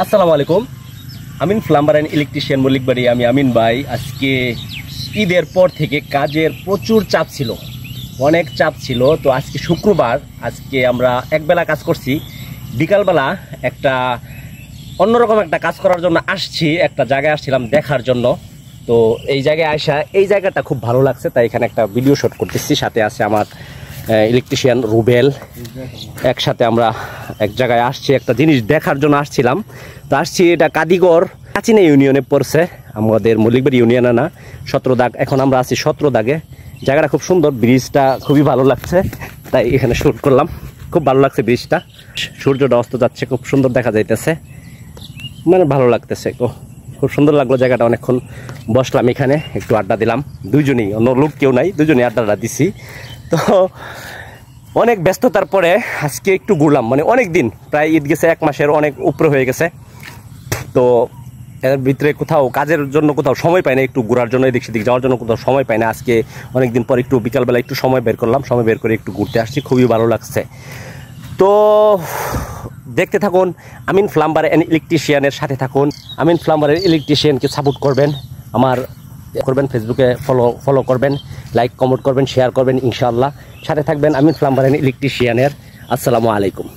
আসসালামু আলাইকুম। আমিন plumber and electrician Mallikbari. আমি আমিন ভাই। আজকে ঈদের পর থেকে কাজের প্রচুর চাপ ছিল, অনেক চাপ ছিল। তো আজকে শুক্রবার, আজকে আমরা একবেলা কাজ করছি। বিকালবেলা একটা অন্যরকম একটা কাজ করার জন্য আসছি, একটা জায়গায় আসছিলাম দেখার জন্য। তো এই জায়গায় আসা, এই জায়গাটা খুব ভালো লাগছে, তাই এখানে একটা ভিডিও শুট করতেছি। সাথে আছে আমার ইলেকট্রিশিয়ান রুবেল। একসাথে আমরা এক জায়গায় আসছি, একটা জিনিস দেখার জন্য আসছিলাম। তো আসছি, এটা কাদিগড় কাচিনা ইউনিয়নে পড়ছে, আমাদের মল্লিকবাড়ি ইউনিয়নে না, 17 দাগ। এখন আমরা আছি 17 দাগে। জায়গাটা খুব সুন্দর, ব্রিজটা খুবই ভালো লাগছে, তাই এখানে শ্যুট করলাম। খুব ভালো লাগছে ব্রিজটা, সূর্যটা অস্ত যাচ্ছে, খুব সুন্দর দেখা যাইতেছে, মানে ভালো লাগতেছে। খুব সুন্দর লাগলো জায়গাটা। অনেকক্ষণ বসলাম এখানে, একটু আড্ডা দিলাম দুইজনেই, অন্য লোক কেউ নাই, দুজনেই আড্ডাটা দিছি। তো অনেক ব্যস্ততার পরে আজকে একটু ঘুরলাম, মানে অনেক দিন, প্রায় ঈদ গেছে, 1 মাসের অনেক উপরে হয়ে গেছে। তো এর ভিতরে কোথাও কাজের জন্য কোথাও সময় পাই না, একটু ঘোরার জন্য এদিক সেদিক যাওয়ার জন্য কোথাও সময় পাই না। আজকে অনেকদিন পর একটু বিকালবেলা একটু সময় বের করলাম, সময় বের করে একটু ঘুরতে আসছি, খুবই ভালো লাগছে। তো দেখতে থাকুন, আমিন প্লাম্বার অ্যান্ড ইলেকট্রিশিয়ানের সাথে থাকুন। আমিন প্লাম্বার অ্যান্ড ইলেকট্রিশিয়ানকে সাপোর্ট করবেন, আমার করবেন, ফেসবুকে ফলো করবেন, লাইক কমেন্ট করবেন, শেয়ার করবেন, ইনশাআল্লাহ সাথে থাকবেন আমিন প্লাম্বার অ্যান্ড ইলেকট্রিশিয়ানের। আসসালামু আলাইকুম।